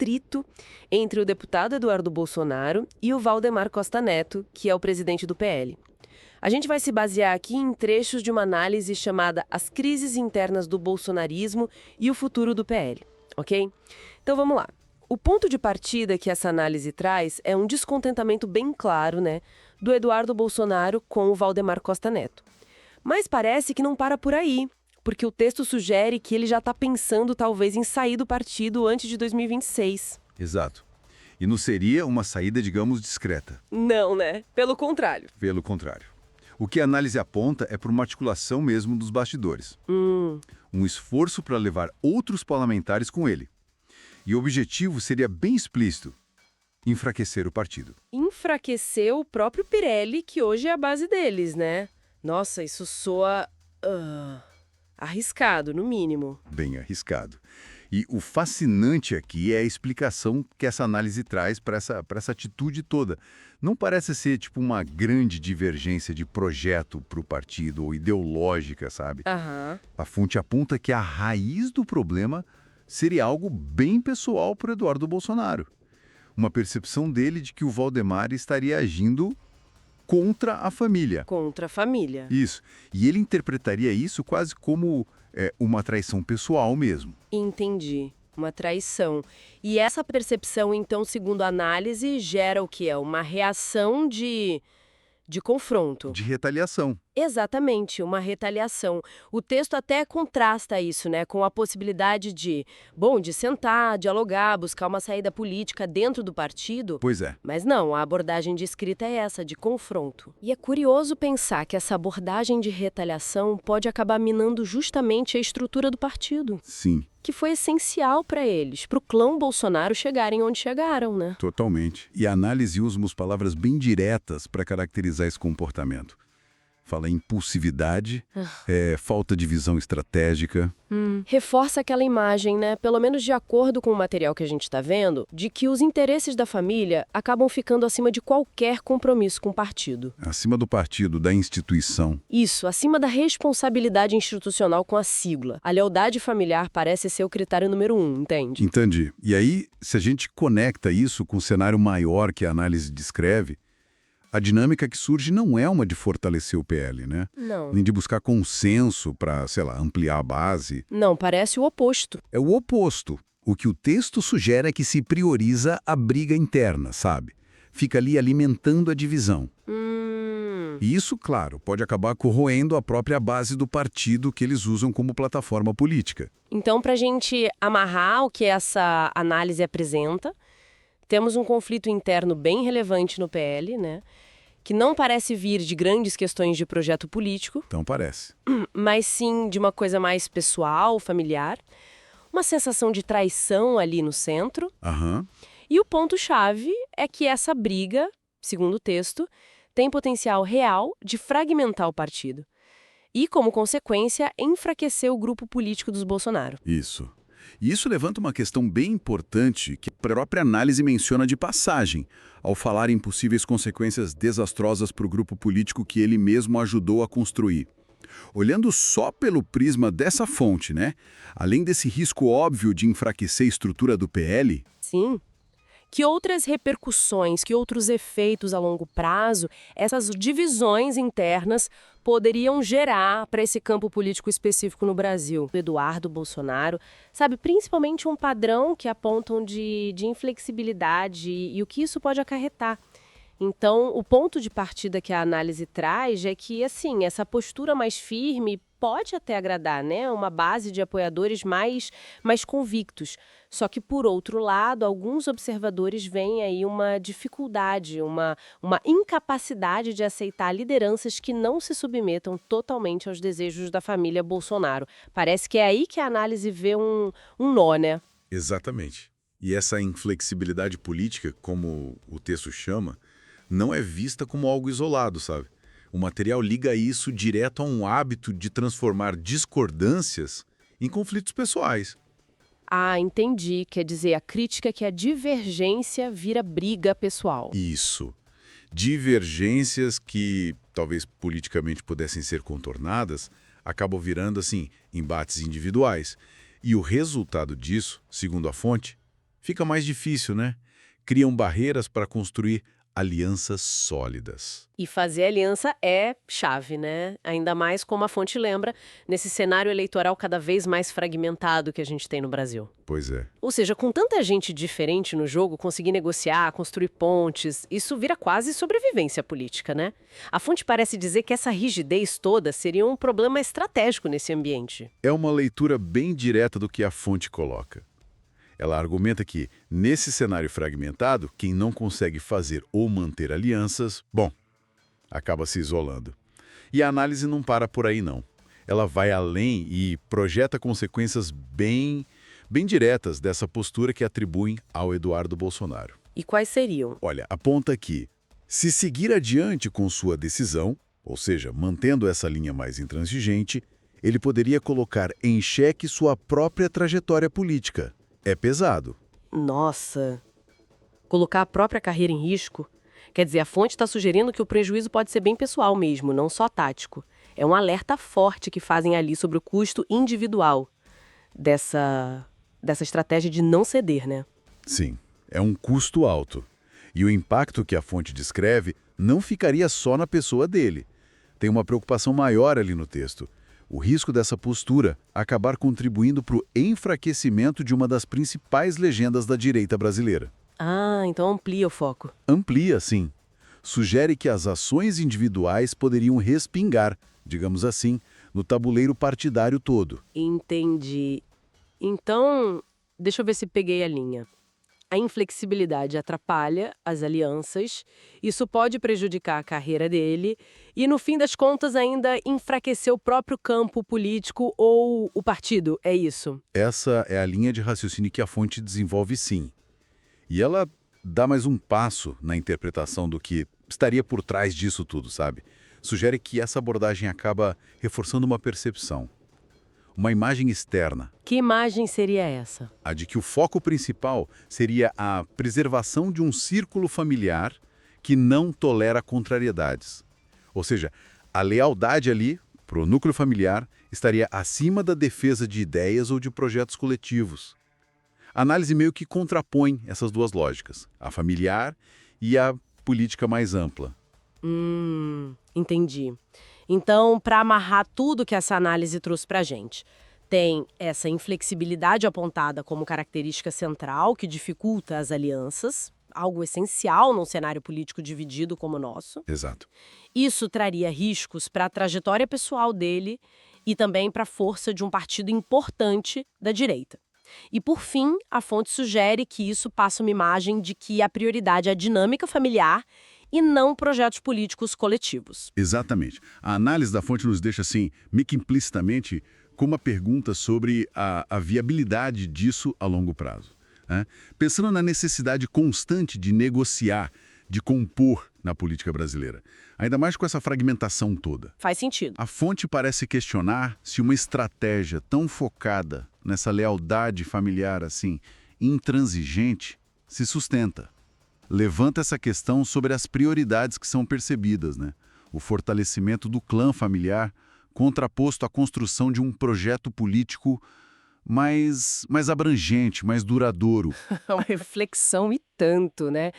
atrito entre o deputado Eduardo Bolsonaro e o Valdemar Costa Neto, que é o presidente do PL. A gente vai se basear aqui em trechos de uma análise chamada As Crises Internas do Bolsonarismo e o Futuro do PL, ok? Então vamos lá. O ponto de partida que essa análise traz é um descontentamento bem claro, né, do Eduardo Bolsonaro com o Valdemar Costa Neto. Mas parece que não para por aí, porque o texto sugere que ele já está pensando talvez em sair do partido antes de 2026. Exato. E não seria uma saída, digamos, discreta. Não, né? Pelo contrário. Pelo contrário. O que a análise aponta é para uma articulação mesmo dos bastidores. Um esforço para levar outros parlamentares com ele. E o objetivo seria bem explícito: enfraquecer o partido. Enfraquecer o próprio Pirelli, que hoje é a base deles, né? Nossa, isso soa arriscado, no mínimo. Bem arriscado. E o fascinante aqui é a explicação que essa análise traz para essa atitude toda. Não parece ser tipo uma grande divergência de projeto para o partido ou ideológica, sabe? A fonte aponta que a raiz do problema seria algo bem pessoal para o Eduardo Bolsonaro. Uma percepção dele de que o Valdemar estaria agindo contra a família. Contra a família. Isso. E ele interpretaria isso quase como uma traição pessoal mesmo. Entendi. Uma traição. E essa percepção, então, segundo a análise, gera o que é? Uma reação de confronto. De retaliação. Exatamente, uma retaliação. O texto até contrasta isso, né, com a possibilidade de sentar, dialogar, buscar uma saída política dentro do partido. Pois é. Mas não, a abordagem descrita é essa, de confronto. E é curioso pensar que essa abordagem de retaliação pode acabar minando justamente a estrutura do partido. Sim. Que foi essencial para eles, para o clã Bolsonaro chegarem onde chegaram, né? Totalmente. E a análise usa umas palavras bem diretas para caracterizar esse comportamento. Fala em impulsividade, falta de visão estratégica. Reforça aquela imagem, né, pelo menos de acordo com o material que a gente está vendo, de que os interesses da família acabam ficando acima de qualquer compromisso com o partido. Acima do partido, da instituição. Isso, acima da responsabilidade institucional com a sigla. A lealdade familiar parece ser o critério número 1, entende? Entendi. E aí, se a gente conecta isso com o cenário maior que a análise descreve, a dinâmica que surge não é uma de fortalecer o PL, né? Não. Nem de buscar consenso para, ampliar a base. Não, parece o oposto. É o oposto. O que o texto sugere é que se prioriza a briga interna, sabe? Fica ali alimentando a divisão. E isso, claro, pode acabar corroendo a própria base do partido que eles usam como plataforma política. Então, para a gente amarrar o que essa análise apresenta, temos um conflito interno bem relevante no PL, né? Que não parece vir de grandes questões de projeto político. Então parece. Mas sim de uma coisa mais pessoal, familiar. Uma sensação de traição ali no centro. E o ponto-chave é que essa briga, segundo o texto, tem potencial real de fragmentar o partido. E, como consequência, enfraquecer o grupo político dos Bolsonaro. Isso. E isso levanta uma questão bem importante que a própria análise menciona de passagem, ao falar em possíveis consequências desastrosas para o grupo político que ele mesmo ajudou a construir. Olhando só pelo prisma dessa fonte, né? Além desse risco óbvio de enfraquecer a estrutura do PL... Sim. Que outras repercussões, que outros efeitos a longo prazo essas divisões internas poderiam gerar para esse campo político específico no Brasil? Eduardo Bolsonaro, sabe, principalmente um padrão que apontam de inflexibilidade e o que isso pode acarretar. Então, o ponto de partida que a análise traz é que, assim, essa postura mais firme pode até agradar, né? Uma base de apoiadores mais convictos. Só que, por outro lado, alguns observadores veem aí uma dificuldade, uma incapacidade de aceitar lideranças que não se submetam totalmente aos desejos da família Bolsonaro. Parece que é aí que a análise vê um nó, né? Exatamente. E essa inflexibilidade política, como o texto chama, não é vista como algo isolado, sabe? O material liga isso direto a um hábito de transformar discordâncias em conflitos pessoais. Ah, entendi. Quer dizer, a crítica é que a divergência vira briga pessoal. Isso. Divergências que talvez politicamente pudessem ser contornadas acabam virando, assim, embates individuais. E o resultado disso, segundo a fonte, fica mais difícil, né? Criam barreiras para construir alianças sólidas. E fazer aliança é chave, né? Ainda mais, como a fonte lembra, nesse cenário eleitoral cada vez mais fragmentado que a gente tem no Brasil. Pois é. Ou seja, com tanta gente diferente no jogo, conseguir negociar, construir pontes, isso vira quase sobrevivência política, né? A fonte parece dizer que essa rigidez toda seria um problema estratégico nesse ambiente. É uma leitura bem direta do que a fonte coloca. Ela argumenta que, nesse cenário fragmentado, quem não consegue fazer ou manter alianças, bom, acaba se isolando. E a análise não para por aí, não. Ela vai além e projeta consequências bem diretas dessa postura que atribuem ao Eduardo Bolsonaro. E quais seriam? Olha, aponta que, se seguir adiante com sua decisão, ou seja, mantendo essa linha mais intransigente, ele poderia colocar em xeque sua própria trajetória política. É pesado. Nossa! Colocar a própria carreira em risco? Quer dizer, a fonte está sugerindo que o prejuízo pode ser bem pessoal mesmo, não só tático. É um alerta forte que fazem ali sobre o custo individual dessa estratégia de não ceder, né? Sim, é um custo alto. E o impacto que a fonte descreve não ficaria só na pessoa dele. Tem uma preocupação maior ali no texto. O risco dessa postura acabar contribuindo para o enfraquecimento de uma das principais legendas da direita brasileira. Ah, então amplia o foco. Amplia, sim. Sugere que as ações individuais poderiam respingar, digamos assim, no tabuleiro partidário todo. Entendi. Então, deixa eu ver se peguei a linha. A inflexibilidade atrapalha as alianças, isso pode prejudicar a carreira dele e, no fim das contas, ainda enfraquecer o próprio campo político ou o partido, é isso? Essa é a linha de raciocínio que a fonte desenvolve, sim. E ela dá mais um passo na interpretação do que estaria por trás disso tudo, sabe? Sugere que essa abordagem acaba reforçando uma percepção, uma imagem externa. Que imagem seria essa? A de que o foco principal seria a preservação de um círculo familiar que não tolera contrariedades. Ou seja, a lealdade ali, para o núcleo familiar, estaria acima da defesa de ideias ou de projetos coletivos. A análise meio que contrapõe essas duas lógicas, a familiar e a política mais ampla. Entendi. Então, para amarrar tudo que essa análise trouxe para a gente, tem essa inflexibilidade apontada como característica central que dificulta as alianças, algo essencial num cenário político dividido como o nosso. Exato. Isso traria riscos para a trajetória pessoal dele e também para a força de um partido importante da direita. E, por fim, a fonte sugere que isso passa uma imagem de que a prioridade é a dinâmica familiar e não projetos políticos coletivos. Exatamente. A análise da fonte nos deixa, assim, meio que implicitamente com uma pergunta sobre a viabilidade disso a longo prazo, né? Pensando na necessidade constante de negociar, de compor na política brasileira, ainda mais com essa fragmentação toda. Faz sentido. A fonte parece questionar se uma estratégia tão focada nessa lealdade familiar assim, intransigente, se sustenta. Levanta essa questão sobre as prioridades que são percebidas, né? O fortalecimento do clã familiar contraposto à construção de um projeto político mais abrangente, mais duradouro. É uma reflexão e tanto, né?